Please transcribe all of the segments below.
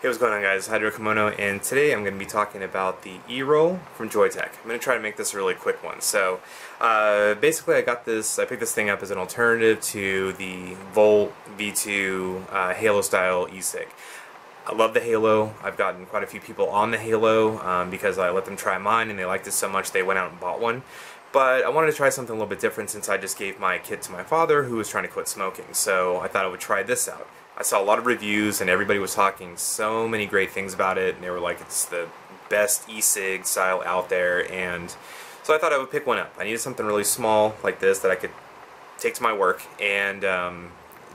Hey, what's going on, guys? Hydro Kimono, and today I'm going to be talking about the eRoll from Joyetech. I'm going to try to make this a really quick one. So, basically, I picked this thing up as an alternative to the Volt V2 Halo style e-cig. I love the Halo. I've gotten quite a few people on the Halo because I let them try mine and they liked it so much they went out and bought one. But I wanted to try something a little bit different since I just gave my kit to my father who was trying to quit smoking. So I thought I would try this out. I saw a lot of reviews and everybody was talking so many great things about it, and they were like, it's the best e-cig style out there, and so I thought I would pick one up. I needed something really small like this that I could take to my work and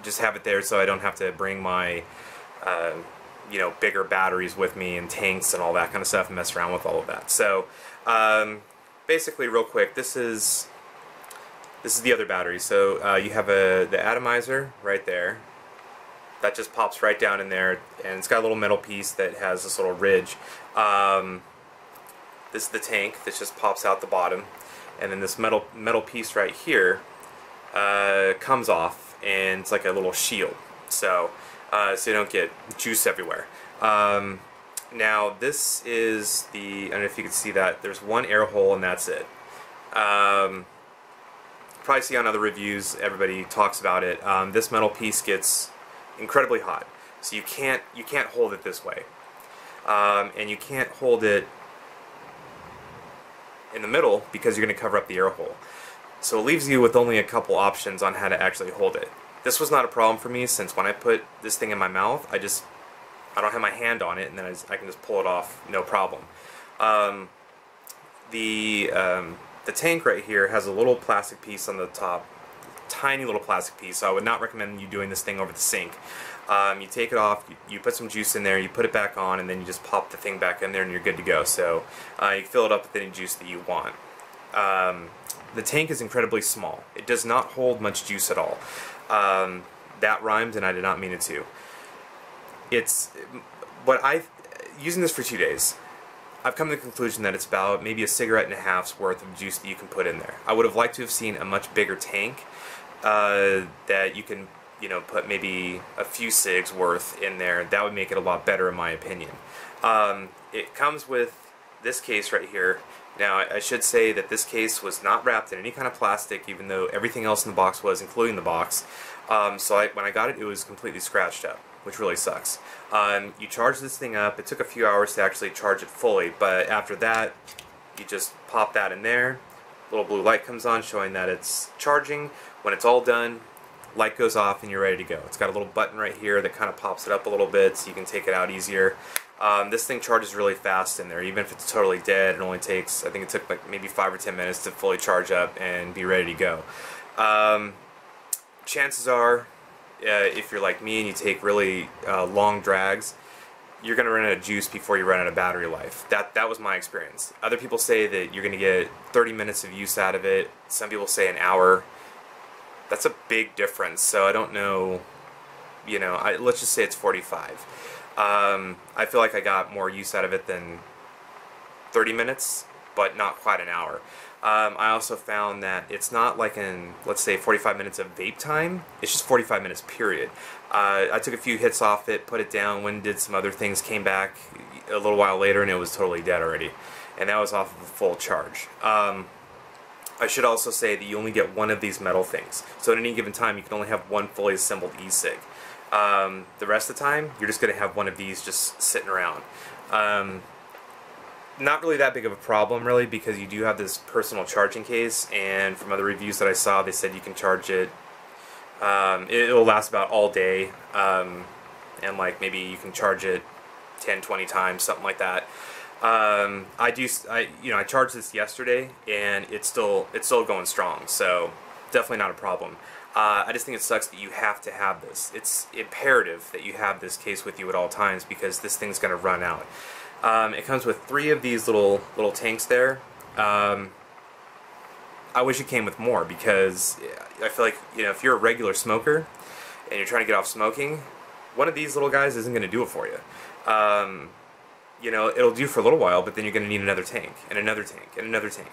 just have it there so I don't have to bring my bigger batteries with me and tanks and all that kind of stuff and mess around with all of that. So basically, real quick, this is the other battery. So you have the atomizer right there. That just pops right down in there, and it's got a little metal piece that has this little ridge. This is the tank that just pops out the bottom, and then this metal piece right here comes off, and it's like a little shield, so you don't get juice everywhere. Now this is I don't know if you can see that. There's one air hole, and that's it. Probably see on other reviews, everybody talks about it. This metal piece gets incredibly hot, so you can't hold it this way, and you can't hold it in the middle because you're going to cover up the air hole. So it leaves you with only a couple options on how to actually hold it. This was not a problem for me, since when I put this thing in my mouth, I don't have my hand on it, and then I can just pull it off, no problem. The tank right here has a little plastic piece on the top. Tiny little plastic piece, so I would not recommend you doing this thing over the sink. You take it off, you put some juice in there, you put it back on, and then you just pop the thing back in there and you're good to go. So you fill it up with any juice that you want. The tank is incredibly small. It does not hold much juice at all. That rhymed, and I did not mean it to. Using this for 2 days, I've come to the conclusion that it's about maybe a cigarette and a half's worth of juice that you can put in there. I would have liked to have seen a much bigger tank that you can, put maybe a few cigs worth in there. That would make it a lot better, in my opinion. It comes with this case right here. Now, I should say that this case was not wrapped in any kind of plastic, even though everything else in the box was, including the box. So when I got it, it was completely scratched up, which really sucks. You charge this thing up. It took a few hours to actually charge it fully, but after that, you just pop that in there. Little blue light comes on showing that it's charging. When it's all done, light goes off and you're ready to go. It's got a little button right here that kind of pops it up a little bit so you can take it out easier. This thing charges really fast in there. Even if it's totally dead, it only takes, I think it took like maybe 5 or 10 minutes to fully charge up and be ready to go. Chances are, if you're like me and you take really long drags, you're going to run out of juice before you run out of battery life. That was my experience. Other people say that you're going to get 30 minutes of use out of it. Some people say an hour. That's a big difference, so I don't know, let's just say it's 45. I feel like I got more use out of it than 30 minutes, but not quite an hour. I also found that it's not like let's say 45 minutes of vape time, it's just 45 minutes period. I took a few hits off it, put it down, went and did some other things, came back a little while later and it was totally dead already. And that was off of a full charge. I should also say that you only get one of these metal things. So at any given time you can only have one fully assembled e-cig. The rest of the time you're just going to have one of these just sitting around. Not really that big of a problem, really, because you do have this personal charging case, and from other reviews that I saw, they said you can charge it. It'll last about all day, and like maybe you can charge it 10-20 times, something like that. I charged this yesterday, and it's still going strong, so definitely not a problem. I just think it sucks that you have to have this. It's imperative that you have this case with you at all times because this thing's going to run out. It comes with 3 of these little tanks there. I wish it came with more because I feel like, if you're a regular smoker and you're trying to get off smoking, one of these little guys isn't going to do it for you. you know, it'll do for a little while, but then you're going to need another tank, and another tank, and another tank.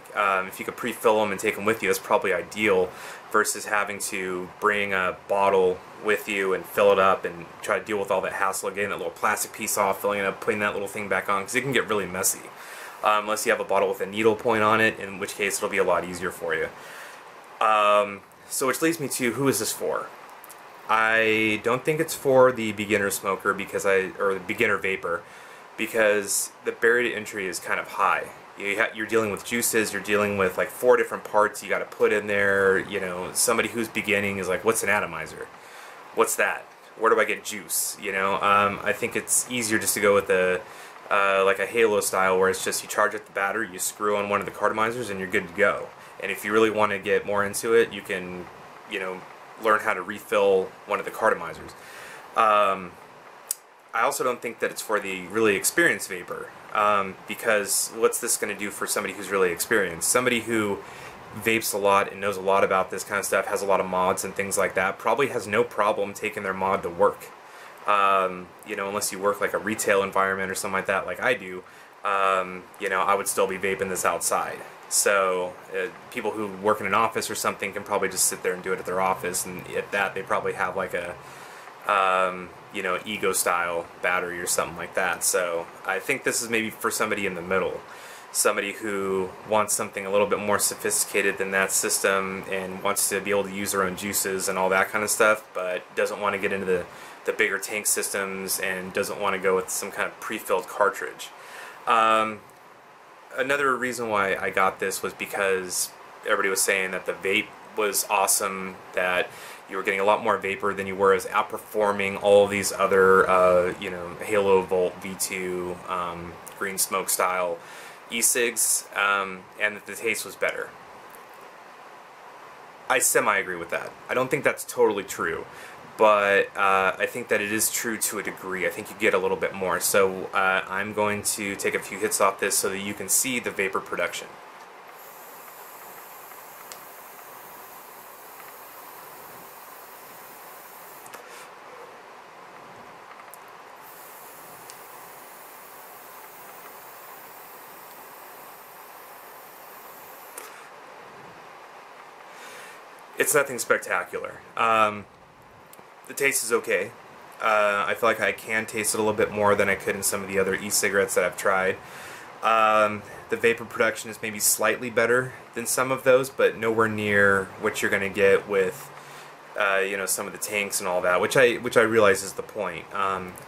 If you could pre-fill them and take them with you, that's probably ideal, versus having to bring a bottle with you and fill it up and try to deal with all that hassle of getting that little plastic piece off, filling it up, putting that little thing back on, because it can get really messy. Unless you have a bottle with a needle point on it, in which case it'll be a lot easier for you. So which leads me to, who is this for? I don't think it's for the beginner smoker, or the beginner vapor, because the barrier to entry is kind of high. You're dealing with juices, you're dealing with like 4 different parts you got to put in there. You know, somebody who's beginning is like, what's an atomizer? What's that? Where do I get juice? You know, I think it's easier just to go with like a halo style, where it's just you charge up the battery, you screw on one of the cartomizers, and you're good to go. And if you really want to get more into it, you can, you know, learn how to refill one of the cartomizers. I also don't think that it's for the really experienced vapor, because what's this going to do for somebody who's really experienced? Somebody who vapes a lot and knows a lot about this kind of stuff, has a lot of mods and things like that, probably has no problem taking their mod to work. You know, unless you work like a retail environment or something like that, like I do, you know, I would still be vaping this outside. So people who work in an office or something can probably just sit there and do it at their office, and at that they probably have like a you know, Ego style battery or something like that. So I think this is maybe for somebody in the middle, somebody who wants something a little bit more sophisticated than that system and wants to be able to use their own juices and all that kind of stuff, but doesn't want to get into the bigger tank systems and doesn't want to go with some kind of pre-filled cartridge. Another reason why I got this was because everybody was saying that the vape was awesome, that you were getting a lot more vapor than you were, as outperforming all of these other, you know, Halo Volt V2 green smoke style e-cigs, and that the taste was better. I semi-agree with that. I don't think that's totally true, but I think that it is true to a degree. I think you get a little bit more. So I'm going to take a few hits off this so that you can see the vapor production. It's nothing spectacular. The taste is okay. I feel like I can taste it a little bit more than I could in some of the other e-cigarettes that I've tried. The vapor production is maybe slightly better than some of those, but nowhere near what you're going to get with you know, some of the tanks and all that, which I realize is the point.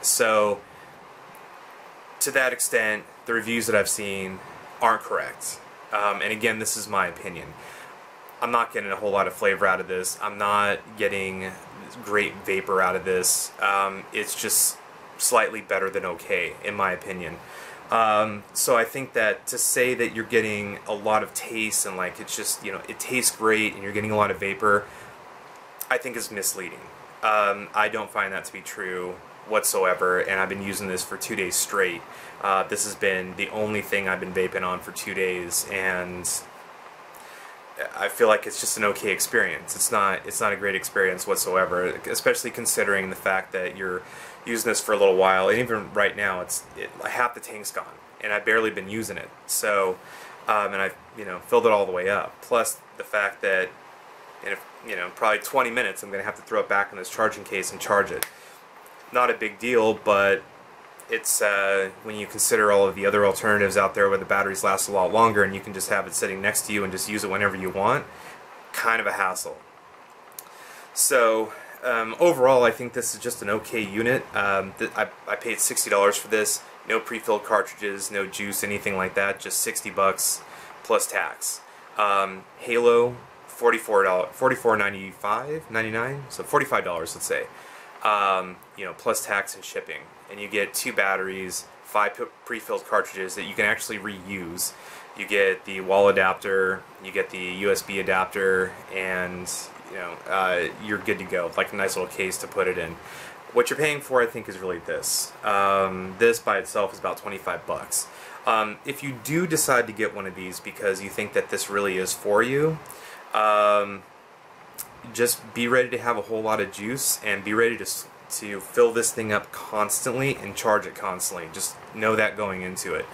So to that extent, the reviews that I've seen aren't correct. And again, this is my opinion. I'm not getting a whole lot of flavor out of this. I'm not getting great vapor out of this. It's just slightly better than okay, in my opinion. So I think that to say that you're getting a lot of taste and like it's just, you know, it tastes great and you're getting a lot of vapor, I think is misleading. I don't find that to be true whatsoever, and I've been using this for 2 days straight. This has been the only thing I've been vaping on for 2 days, and I feel like it's just an okay experience. It's not a great experience whatsoever, especially considering the fact that you're using this for a little while, and even right now, half the tank's gone, and I've barely been using it. So, and I've, you know, filled it all the way up. Plus the fact that in, you know, probably 20 minutes, I'm going to have to throw it back in this charging case and charge it. Not a big deal, but it's when you consider all of the other alternatives out there where the batteries last a lot longer and you can just have it sitting next to you and just use it whenever you want, kind of a hassle. So overall, I think this is just an okay unit. I paid $60 for this. No pre-filled cartridges, no juice, anything like that. Just 60 bucks plus tax. Halo, $44.99, so $45, let's say. You know, plus tax and shipping, and you get 2 batteries, 5 pre-filled cartridges that you can actually reuse. You get the wall adapter, you get the USB adapter, and you know, you're good to go. Like a nice little case to put it in. What you're paying for, I think, is really this. This by itself is about 25 bucks. If you do decide to get one of these because you think that this really is for you, just be ready to have a whole lot of juice and be ready to to fill this thing up constantly and charge it constantly. Just know that going into it.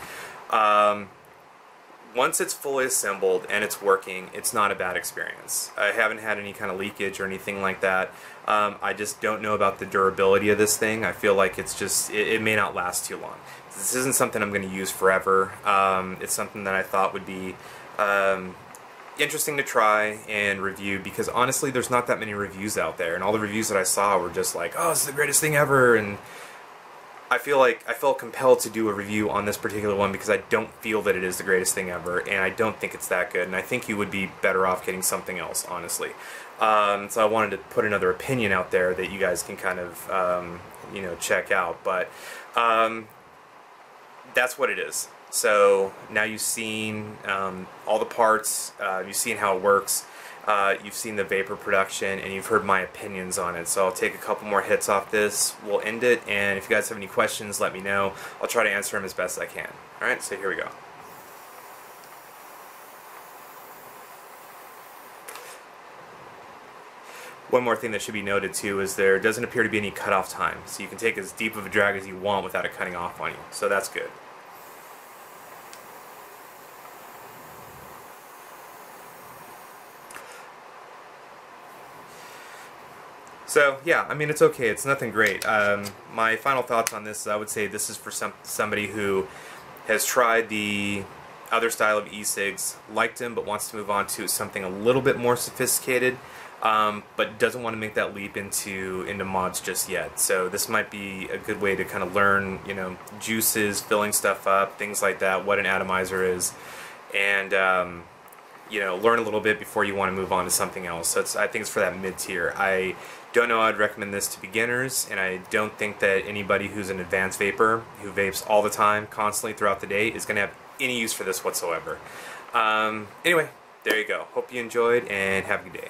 Once it's fully assembled and it's working, it's not a bad experience. I haven't had any kind of leakage or anything like that. I just don't know about the durability of this thing. I feel like it's just, it may not last too long. This isn't something I'm going to use forever. It's something that I thought would be interesting to try and review, because honestly there's not that many reviews out there, and all the reviews that I saw were just like, oh, this is the greatest thing ever, and I feel like I felt compelled to do a review on this particular one because I don't feel that it is the greatest thing ever, and I don't think it's that good, and I think you would be better off getting something else, honestly. So I wanted to put another opinion out there that you guys can kind of, you know, check out, but that's what it is. So now you've seen all the parts, you've seen how it works, you've seen the vapor production, and you've heard my opinions on it. So I'll take a couple more hits off this, we'll end it, and if you guys have any questions, let me know. I'll try to answer them as best I can. Alright, so here we go. One more thing that should be noted too is there doesn't appear to be any cutoff time, so you can take as deep of a drag as you want without it cutting off on you, so that's good. So yeah, I mean, it's okay. It's nothing great. My final thoughts on this is I would say this is for somebody who has tried the other style of e-cigs, liked them, but wants to move on to something a little bit more sophisticated, but doesn't want to make that leap into mods just yet. So this might be a good way to kind of learn, you know, juices, filling stuff up, things like that, what an atomizer is, and you know, learn a little bit before you want to move on to something else. So I think it's for that mid-tier. I don't know I'd recommend this to beginners, and I don't think that anybody who's an advanced vapor, who vapes all the time, constantly throughout the day, is going to have any use for this whatsoever. Anyway, there you go. Hope you enjoyed, and have a good day.